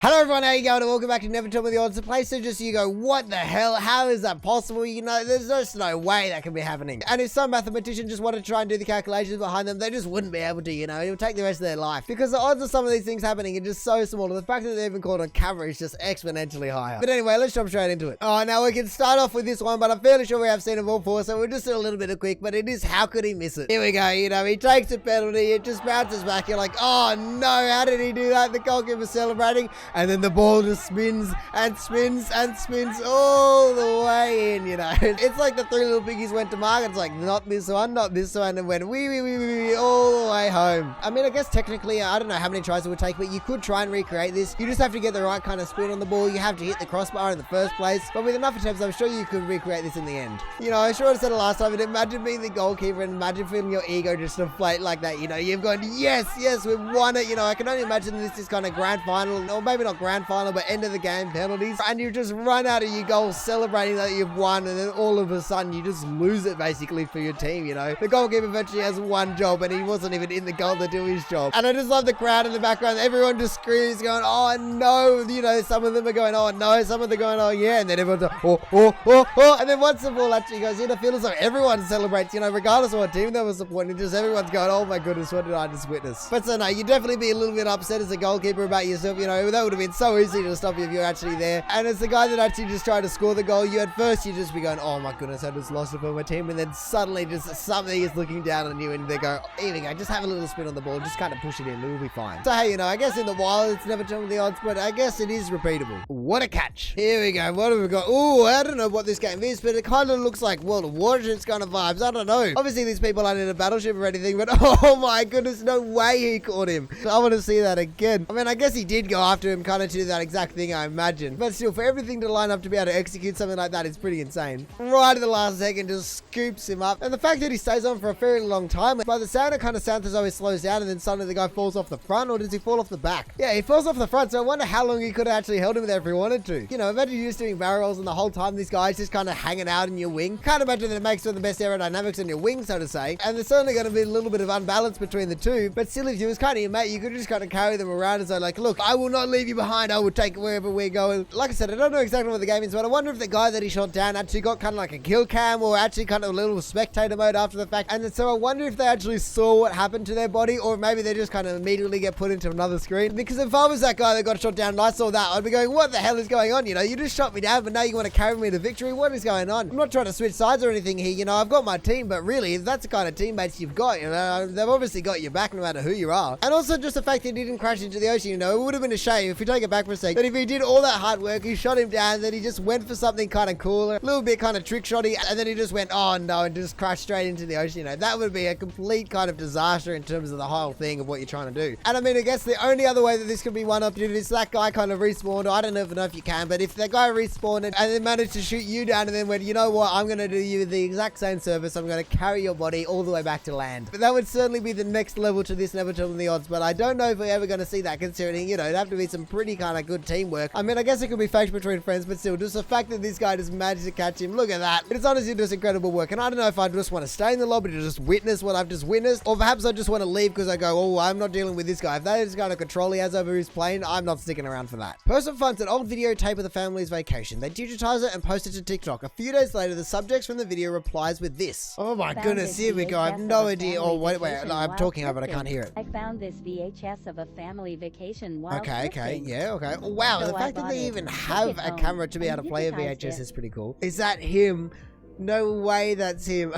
Hello everyone, how you going? And welcome back to Nevertellmetheodds, the place that just you go, what the hell? How is that possible? You know, there's just no way that can be happening. And if some mathematician just wanted to try and do the calculations behind them, they just wouldn't be able to, you know. It would take the rest of their life. Because the odds of some of these things happening are just so small. And the fact that they're even caught on camera is just exponentially higher. But anyway, let's jump straight into it. Oh, now we can start off with this one, but I'm fairly sure we have seen them all before, so we'll just do a little bit of quick, but it is how could he miss it? Here we go, you know, he takes a penalty, it just bounces back. You're like, oh no, how did he do that? The goalkeeper's celebrating, and then the ball just spins and spins and spins all the way in, you know. It's like the three little piggies went to market. It's like, not this one, and went wee, all the way home. I mean, I guess technically, I don't know how many tries it would take, but you could try and recreate this. You just have to get the right kind of spin on the ball. You have to hit the crossbar in the first place, but with enough attempts, I'm sure you could recreate this in the end. You know, I sure said it last time, but imagine being the goalkeeper and imagine feeling your ego just inflate like that, you know. You've gone, yes, we've won it, you know. I can only imagine this is kind of grand final, or maybe not grand final, but end of the game penalties, and you just run out of your goal celebrating that you've won, and then all of a sudden you just lose it basically for your team, you know. The goalkeeper virtually has one job, and he wasn't even in the goal to do his job. And I just love the crowd in the background. Everyone just screams going, oh no, you know. Some of them are going, oh no, some of them are going, oh yeah, and then everyone's like, oh, and then once the ball actually goes in, I feel as though everyone celebrates, you know, regardless of what team they were supporting. Just everyone's going, oh my goodness, what did I just witness? But so no, you'd definitely be a little bit upset as a goalkeeper about yourself, you know. That would have been so easy to stop you if you're actually there. And as the guy that actually just tried to score the goal, you at first you just be going, oh my goodness, I just lost it for my team, and then suddenly just something is looking down on you, and they go, here we go, just have a little spin on the ball, just kind of push it in, it'll be fine. So hey, you know, I guess in the wild it's never telling the odds, but I guess it is repeatable. What a catch! Here we go. What have we got? Oh, I don't know what this game is, but it kind of looks like World of Warships kind of vibes. I don't know. Obviously these people aren't in a battleship or anything, but oh my goodness, no way he caught him. I want to see that again. I mean, I guess he did go after him kind of to do that exact thing, I imagine, but still, for everything to line up to be able to execute something like that is pretty insane. Right at the last second, just scoops him up, and the fact that he stays on for a very long time, by the sound it kind of sounds as though he slows down, and then suddenly the guy falls off the front, or does he fall off the back? Yeah, he falls off the front, so I wonder how long he could have actually held him there if he wanted to. You know, imagine you just doing barrel rolls and the whole time this guy's just kind of hanging out in your wing. Can't imagine that it makes for the best aerodynamics on your wing, so to say, and there's certainly going to be a little bit of unbalance between the two, but still, if you was kind of your mate, you could just kind of carry them around and say like, look, I will not leave you behind, I will take wherever we're going. Like I said, I don't know exactly what the game is, but I wonder if the guy that he shot down actually got kind of like a kill cam, or actually kind of a little spectator mode after the fact, and so I wonder if they actually saw what happened to their body, or maybe they just kind of immediately get put into another screen. Because if I was that guy that got shot down and I saw that, I'd be going, what the hell is going on? You know, you just shot me down, but now you want to carry me to victory? What is going on? I'm not trying to switch sides or anything here, you know, I've got my team, but really, if that's the kind of teammates you've got, you know, they've obviously got your back no matter who you are. And also just the fact that he didn't crash into the ocean, you know, it would have been a shame, if we take it back for a sec, that if he did all that hard work, he shot him down, then he just went for something kind of cool, a little bit kind of trick shotty, and then he just went, oh no, and just crashed straight into the ocean, you know. That would be a complete kind of disaster in terms of the whole thing of what you're trying to do. And I mean, I guess the only other way that this could be one up is that guy kind of respawned, or I don't know if you can, but if that guy respawned and then managed to shoot you down and then went, you know what, I'm going to do you the exact same service, I'm going to carry your body all the way back to land. But that would certainly be the next level to this Nevertellmetheodds, but I don't know if we're ever going to see that, considering, you know, it'd have to be some pretty kind of good teamwork. I mean, I guess it could be faked between friends, but still, just the fact that this guy just managed to catch him, look at that. It's honestly just incredible work, and I don't know if I just want to stay in the lobby to just witness what I've just witnessed, or perhaps I just want to leave because I go, oh, I'm not dealing with this guy. If that is the kind of control he has over his plane, I'm not sticking around for that. Person finds an old videotape of the family's vacation. They digitize it and post it to TikTok. A few days later, the subjects from the video replies with this. Oh my goodness, here we go. I have no idea. Oh, wait, no, I'm talking over it. I can't hear it. I found this VHS of a family vacation while Okay, yeah, okay. Oh, wow, the fact that they even have a camera to be able to play a VHS is pretty cool. Is that him? No way that's him.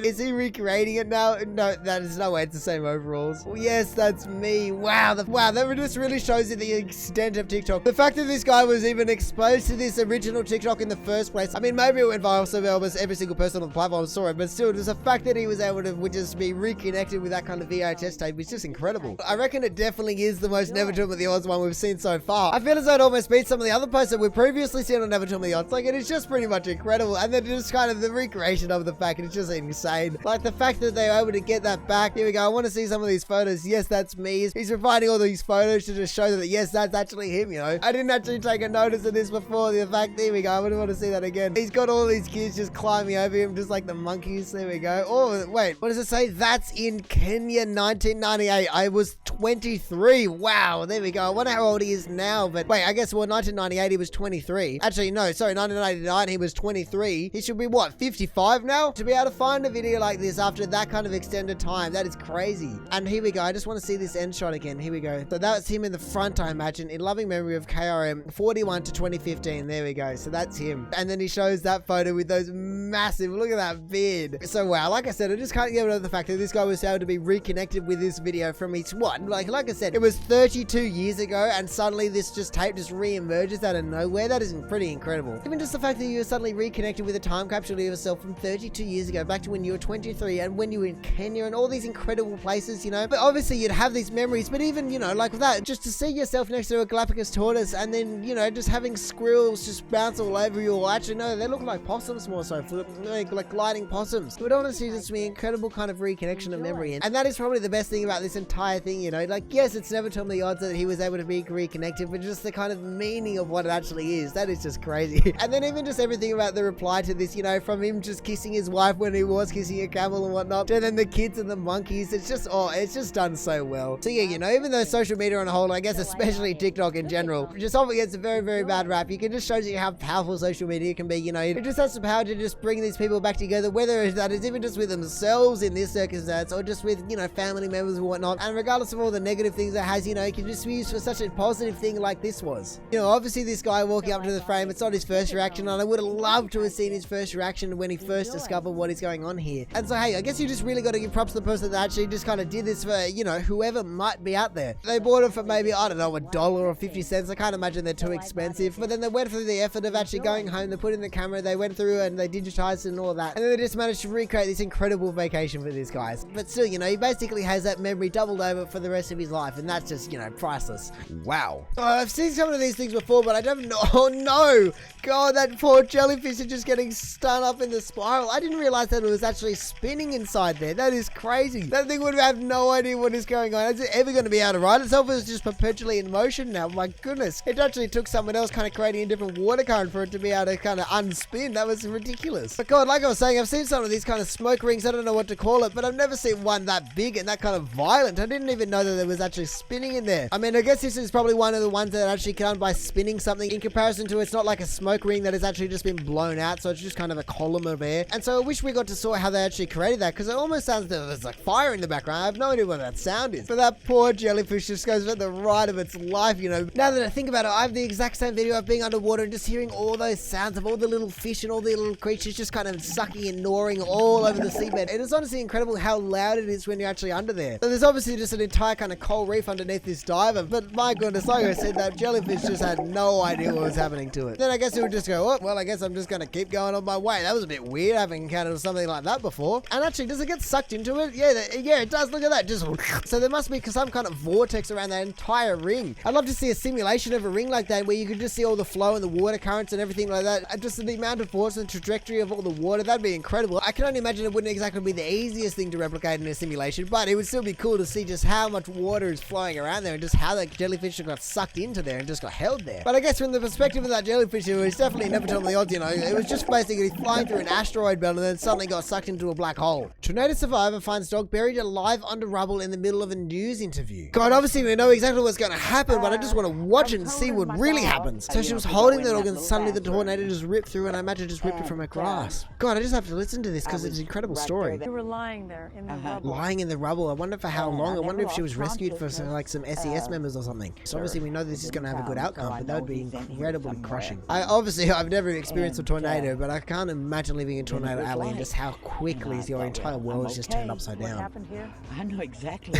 Is he recreating it now? No, that is no way it's the same overalls. Well, yes, that's me. Wow, that just really shows you the extent of TikTok. The fact that this guy was even exposed to this original TikTok in the first place. I mean, maybe it went viral so almost every single person on the platform saw it, but still, just the fact that he was able to just be reconnected with that kind of VHS tape is just incredible. I reckon it definitely is the most Nevertellmetheodds one we've seen so far. I feel as though it almost beats some of the other posts that we've previously seen on Nevertellmetheodds. Like, it is just pretty much incredible, and then just kind of of the recreation of the fact, it's just insane. Like the fact that they were able to get that back. Here we go. I want to see some of these photos. Yes, that's me. He's providing all these photos to just show that, yes, that's actually him, you know. I didn't actually take a notice of this before. The fact, there we go. I wouldn't want to see that again. He's got all these kids just climbing over him, just like the monkeys. There we go. Oh, wait. What does it say? That's in Kenya, 1998. I was 23. Wow. There we go. I wonder how old he is now. But wait, I guess, well, 1998, he was 23. Actually, no, sorry, 1989, he was 23. He should be, what, 55 now? To be able to find a video like this after that kind of extended time, that is crazy. And here we go. I just want to see this end shot again. Here we go. So that was him in the front, I imagine, in loving memory of KRM 41 to 2015. There we go. So that's him. And then he shows that photo with those massive, look at that beard. So wow, like I said, I just can't get over the fact that this guy was able to be reconnected with this video from each one. Like I said, it was 32 years ago and suddenly this tape just re-emerges out of nowhere. That is pretty incredible. Even just the fact that you were suddenly reconnected with a time capsule of yourself from 32 years ago back to when you were 23 and when you were in Kenya and all these incredible places, you know. But obviously you'd have these memories, but even, you know, like that, just to see yourself next to a Galapagos tortoise and then, you know, just having squirrels just bounce all over you, or actually no, they look like possums more so, like gliding possums. It would honestly just be an incredible kind of reconnection of memory, and that is probably the best thing about this entire thing, you know. Like, yes, it's Nevertellmetheodds that he was able to be reconnected, but just the kind of meaning of what it actually is, that is just crazy. And then even just everything about the reply to this, you know, from him just kissing his wife when he was kissing a camel and whatnot, and then the kids and the monkeys, it's just, oh, it's just done so well. So yeah, you know, even though social media on a whole, I guess especially TikTok in general, just often gets a very, very bad rap, you can just show you how powerful social media can be, you know. It just has the power to just bring these people back together, whether that is even just with themselves in this circumstance, or just with, you know, family members and whatnot. And regardless of all the negative things it has, you know, it can just be used for such a positive thing like this was. You know, obviously this guy walking up to the frame, it's not his first reaction, and I would have loved to have seen his first reaction when he first discovered what is going on here. And so, hey, I guess you just really got to give props to the person that actually just kind of did this for, you know, whoever might be out there. They bought it for maybe, I don't know, $1 or 50 cents. I can't imagine they're too expensive. But then they went through the effort of actually going home, they put in the camera, they went through and they digitized it and all that. And then they just managed to recreate this incredible vacation for these guys. But still, you know, he basically has that memory doubled over for the rest of his life. And that's just, you know, priceless. Wow. I've seen some of these things before, but I don't know. Oh no! God, that poor jellyfish is just getting stung up in the spiral. I didn't realize that it was actually spinning inside there. That is crazy. That thing would have no idea what is going on. Is it ever going to be able to ride itself? It's just perpetually in motion now. My goodness. It actually took someone else kind of creating a different water current for it to be able to kind of unspin. That was ridiculous. But God, like I was saying, I've seen some of these kind of smoke rings. I don't know what to call it, but I've never seen one that big and that kind of violent. I didn't even know that there was actually spinning in there. I mean, I guess this is probably one of the ones that actually can by spinning something in comparison to it's not like a smoke ring that has actually just been blown out, so it's just kind of a column of air. And so I wish we got to saw how they actually created that, because it almost sounds like there's like fire in the background. I have no idea what that sound is. But that poor jellyfish just goes for the ride of its life, you know. Now that I think about it, I have the exact same video of being underwater and just hearing all those sounds of all the little fish and all the little creatures just kind of sucking and gnawing all over the seabed. It is honestly incredible how loud it is when you're actually under there. So there's obviously just an entire kind of coral reef underneath this diver, but my goodness, like I said, that jellyfish just had no idea what was happening to it. Then I guess it would just go, oh, well, I guess I'm just going to keep going on my way. That was a bit weird. I haven't encountered something like that before. And actually, does it get sucked into it? Yeah, it does. Look at that. Just so there must be some kind of vortex around that entire ring. I'd love to see a simulation of a ring like that where you could just see all the flow and the water currents and everything like that. And just the amount of force and trajectory of all the water. That'd be incredible. I can only imagine it wouldn't exactly be the easiest thing to replicate in a simulation, but it would still be cool to see just how much water is flowing around there and just how that jellyfish got sucked into there and just got held there. But I guess from the perspective of that jellyfish, it was definitely Nevertellmetheodds, you know. It was just basically flying through an asteroid belt and then suddenly got sucked into a black hole. Tornado survivor finds dog buried alive under rubble in the middle of a news interview. God, obviously we know exactly what's going to happen, but I just want to watch it and see what really happens. So she was holding the dog and suddenly the tornado just ripped through and I imagine just ripped it from her grasp. God, I just have to listen to this because it's an incredible story. They were lying there in the rubble. Lying in the rubble. I wonder for how long. I wonder if she was rescued for some SES members or something. So obviously we know this is going to have a good outcome, but that would be incredibly crushing. I've never experienced a tornado, but I can't imagine living in Tornado Alley and just how quickly your entire world is just turned upside down. What happened here? I know exactly.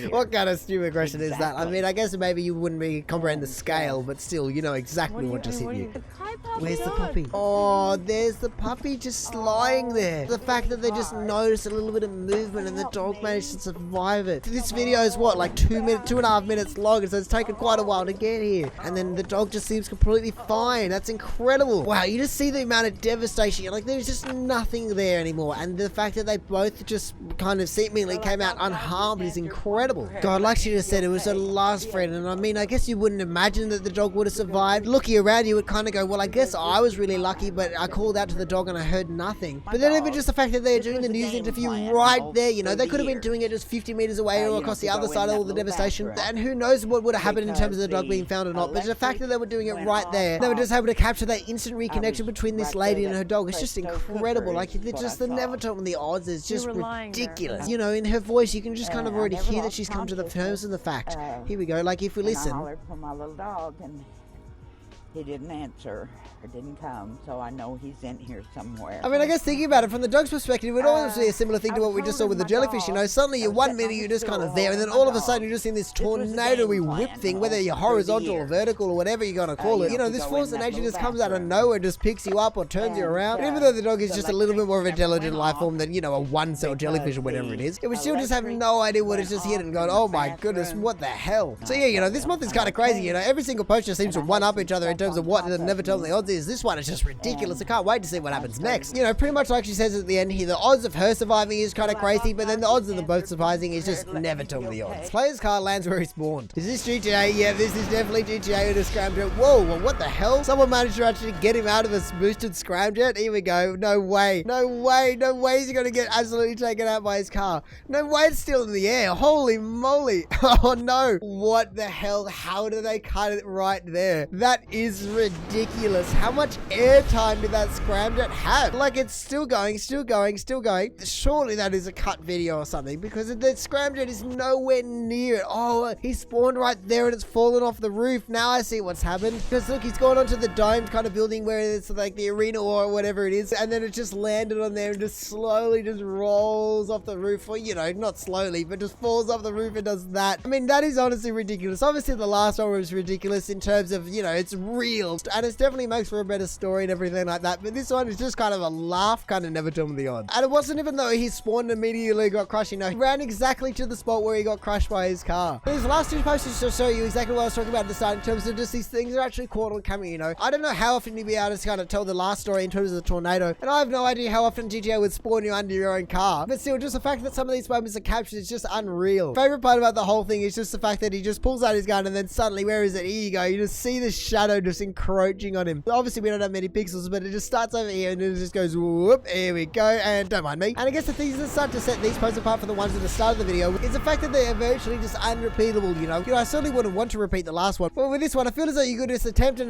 What kind of stupid question is that? I mean, I guess maybe you wouldn't comprehend the scale, but still, you know exactly what just hit you. Where's the puppy? Oh, there's the puppy just lying there. The fact that they just noticed a little bit of movement and the dog managed to survive it. This video is what, like 2.5 minutes long, so it's taken quite a while to get here. And then the dog just seems completely fine. That's incredible. Wow, you just see the amount of devastation devastation. You're like, there's just nothing there anymore. And the fact that they both just kind of seemingly came out unharmed is incredible. God, like she just said, it was her last friend. And I mean, I guess you wouldn't imagine that the dog would have survived. Looking around, you would kind of go, well, I guess I was really lucky, but I called out to the dog and I heard nothing. But then even just the fact that they're doing the news interview right there, you know, they could have been doing it just 50 meters away or across the other side of all the devastation. And who knows what would have happened in terms of the dog being found or not. But the fact that they were doing it right there, they were just able to capture that instant reconnection between this lady and her dog. It's just incredible. Like, just the Nevertellmetheodds is just ridiculous. You know, in her voice, you can just kind of already hear that she's come to the terms of the fact. Here we go. Like, if we listen. I hollered for my little dog, and he didn't answer or didn't come, so I know he's in here somewhere. I mean, I guess thinking about it from the dog's perspective, it would almost be a similar thing to what we just saw with the jellyfish, you know. Suddenly, you're 1 minute, you're just kind of there, and then all of a sudden, you're just in this tornado-y whip thing, whether you're horizontal or vertical or whatever you're going to call it. You know, this force of nature just comes out of nowhere, just picks you up or turns you around. And even though the dog is just a little bit more of an intelligent life form than, you know, a one-cell jellyfish or whatever it is, it would still just have no idea what it's just hit and going, oh my goodness, what the hell? So yeah, you know, this month is kind of crazy, you know. Every single post just seems to one-up each other in terms of what the Nevertellmetheodds is. This one is just ridiculous. I can't wait to see what happens next. You know, pretty much like she says at the end here, the odds of her surviving is kind of crazy, but then the odds of them both surviving is just Nevertellmetheodds. Player's car lands where he spawned. Is this GTA? Yeah, this is definitely GTA in a scramjet. Whoa, well, what the hell? Someone managed to actually get him out of a boosted scramjet. Here we go. No way. No way. No way is he going to get absolutely taken out by his car. No way, it's still in the air. Holy moly. Oh no. What the hell? How do they cut it right there? That is ridiculous. How much airtime did that scramjet have? Like, it's still going, still going, still going. Surely that is a cut video or something, because the scramjet is nowhere near it. Oh, he spawned right there and it's fallen off the roof. Now I see what's happened. Because look, he's gone onto the domed kind of building where it's like the arena or whatever it is, and then it just landed on there and just slowly just rolls off the roof. Or, you know, not slowly, but just falls off the roof and does that. I mean, that is honestly ridiculous. Obviously, the last one was ridiculous in terms of, you know, it's real, and it definitely makes for a better story and everything like that, but this one is just kind of a laugh, kind of Nevertellmetheodds. And it wasn't even though he spawned and immediately got crushed, you know, he ran exactly to the spot where he got crushed by his car. These last two posts just to show you exactly what I was talking about at the start in terms of just these things are actually caught on camera, you know. I don't know how often you'd be able to kind of tell the last story in terms of the tornado, and I have no idea how often GTA would spawn you under your own car, but still, just the fact that some of these moments are captured is just unreal. Favorite part about the whole thing is just the fact that he just pulls out his gun and then suddenly, where is it? Here you go. You just see the shadow just encroaching on him. Obviously, we don't have many pixels, but it just starts over here and it just goes whoop. Here we go, and don't mind me. And I guess the things that start to set these posts apart from the ones at the start of the video is the fact that they are virtually just unrepeatable, you know. I certainly wouldn't want to repeat the last one, but with this one, I feel as though you could just attempt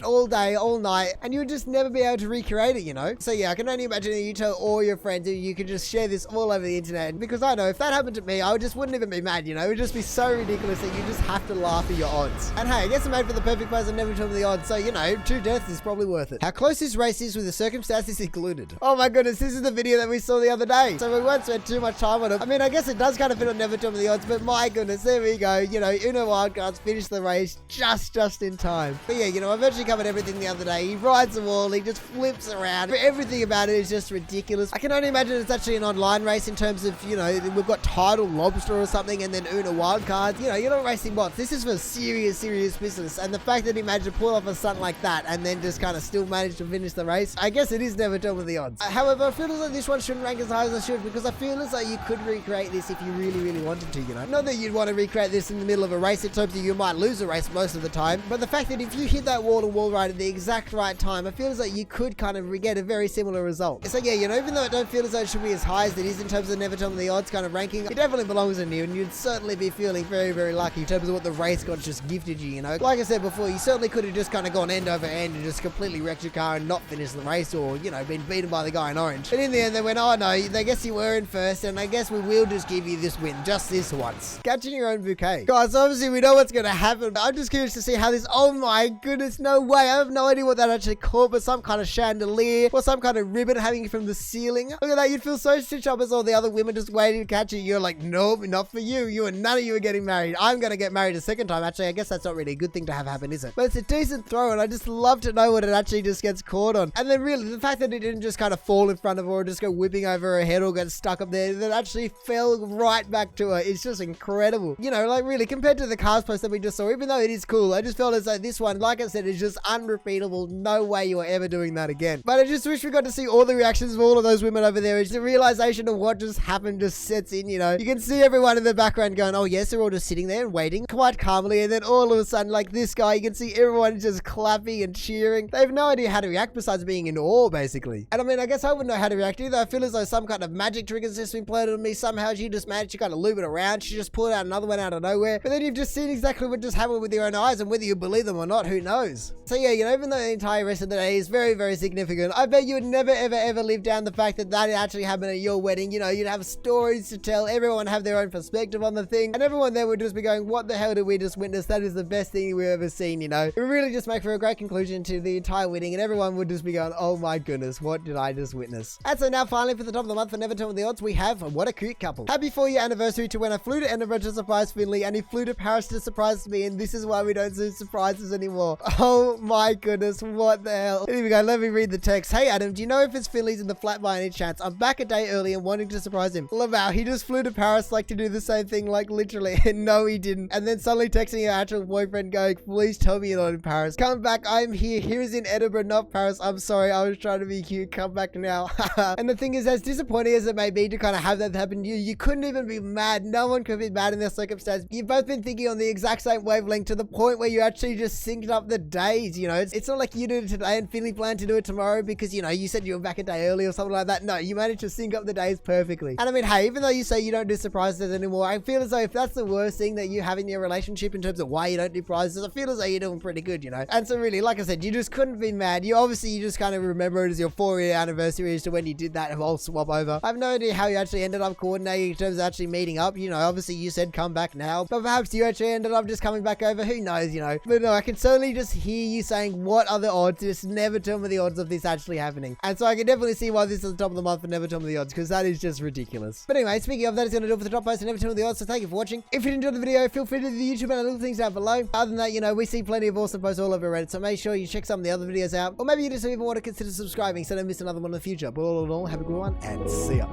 all day, all night, and you would just never be able to recreate it, you know. So yeah, I can only imagine that you tell all your friends and you could just share this all over the internet, because I know if that happened to me, I just wouldn't even be mad, you know. It would just be so ridiculous that you just have to laugh at your odds. And hey, I guess I made for the perfect person, Nevertellmetheodds, so you know, 2 deaths is probably worth it. How close this race is with the circumstances included. Oh my goodness, this is the video that we saw the other day, so we won't spend too much time on it. I mean, I guess it does kind of fit on Nevertellmetheodds, but my goodness, there we go. You know, Uno Wildcards finished the race just in time. But yeah, you know, I've actually covered everything the other day. He rides the wall, he just flips around. Everything about it is just ridiculous. I can only imagine it's actually an online race in terms of, you know, we've got Tidal Lobster or something, and then Uno Wildcards. You know, you're not racing bots. This is for serious business. And the fact that he managed to pull off a stunt like that and then just kind of still managed to finish the race, I guess it is Nevertellmetheodds. However, I feel as though this one shouldn't rank as high as I should, because I feel as though you could recreate this if you really wanted to, you know. Not that you'd want to recreate this in the middle of a race in terms of you might lose a race most of the time, but the fact that if you hit that wall-to-wall ride at the exact right time, I feel as though you could kind of get a very similar result. So yeah, you know, even though I don't feel as though it should be as high as it is in terms of Nevertellmetheodds kind of ranking, it definitely belongs in here, and you'd certainly be feeling very lucky in terms of what the race god just gifted you, you know. Like I said before, you certainly could have just kind of gone end over end and just completely wrecked your car and not finished the race, or, you know, been beaten by the guy in orange. But in the end, they went, oh no, I guess you were in first, and I guess we will just give you this win, just this once. Catching your own bouquet. Guys, obviously we know what's going to happen. I'm just curious to see how this, oh my goodness, no way. I have no idea what that actually called, but some kind of chandelier or some kind of ribbon hanging from the ceiling. Look at that, you'd feel so stitched up as all the other women just waiting to catch you. You're like, nope, not for you. You and none of you are getting married. I'm going to get married a second time. Actually, I guess that's not really a good thing to have happen, is it? But it's a decent throw, and I just love to know what it actually just gets caught on. And then really, the fact that it didn't just kind of fall in front of her or just go whipping over her head or get stuck up there, that actually fell right back to her. It's just incredible. You know, like really, compared to the cars post that we just saw, even though it is cool, I just felt as though this one, like I said, is just unrepeatable. No way you are ever doing that again. But I just wish we got to see all the reactions of all of those women over there. It's the realization of what just happened just sets in, you know. You can see everyone in the background going, oh yes, they're all just sitting there and waiting quite calmly, and then all of a sudden, like this guy, you can see everyone just clapping and cheering. They have no idea how to react besides being in awe, basically. And I mean, I guess I wouldn't know how to react either. I feel as though some kind of magic trick has just been played on me. Somehow she just managed to kind of loop it around. She just pulled out another one out of nowhere. But then you've just seen exactly what just happened with your own eyes, and whether you believe them or not, who knows? So yeah, you know, even though the entire rest of the day is very, very significant, I bet you would never, ever, ever live down the fact that that actually happened at your wedding. You know, you'd have stories to tell, everyone would have their own perspective on the thing, and everyone there would just be going, what the hell did we just witness? That is the best thing we've ever seen, you know? It would really just make for a great conclusion to the entire wedding, and everyone would just be going, oh my goodness, what did I just witness? And so now finally for the top of the month for Never Tell Me the Odds, we have What a Cute Couple. Happy 4-year anniversary to when I flew to Edinburgh to surprise Finley, and he flew to Paris to surprise me, and this is why we don't do surprises anymore. Oh my goodness, what the hell? Here we go, let me read the text. Hey Adam, do you know if it's Finley's in the flat by any chance? I'm back a day early and wanting to surprise him. Wow, he just flew to Paris like to do the same thing, like literally. No, he didn't. And then suddenly texting her actual boyfriend going, please tell me you're not in Paris. Come back, I'm here. Here's in Edinburgh, not Paris. I'm sorry, I was trying to be cute. Come back now. And the thing is, as disappointing as it may be to kind of have that happen to you, you couldn't even be mad. No one could be mad in this circumstance. You've both been thinking on the exact same wavelength to the point where you actually just synced up the days, you know. It's not like you did it today and Finley planned to do it tomorrow because, you know, you said you were back a day early or something like that. No, you managed to sync up the days perfectly. And I mean, hey, even though you say you don't do surprises anymore, I feel as though if that's the worst thing that you have in your relationship in terms of why you don't do prizes, I feel as though you're doing pretty good, you know. And so really, like I said, you just couldn't be mad. You just kind of remember it as your 4-year anniversary as to when you did that whole swap over. I have no idea how you actually ended up coordinating in terms of actually meeting up. You know, obviously you said come back now, but perhaps you actually ended up just coming back over. Who knows, you know. But no, I can certainly just hear you saying, what are the odds? Just never tell me the odds of this actually happening. And so I can definitely see why this is the top of the month for Never Tell Me the Odds, because that is just ridiculous. But anyway, speaking of that, it's going to do it for the top post and Never Tell Me the Odds, so thank you for watching. If you enjoyed the video, feel free to do the YouTube and little things down below. Other than that, you know, we see plenty of awesome posts all over Reddit, so make sure you check some of the other videos out, or maybe you just even want to consider subscribing so don't miss another one in the future. But all in all, have a good one, and see ya.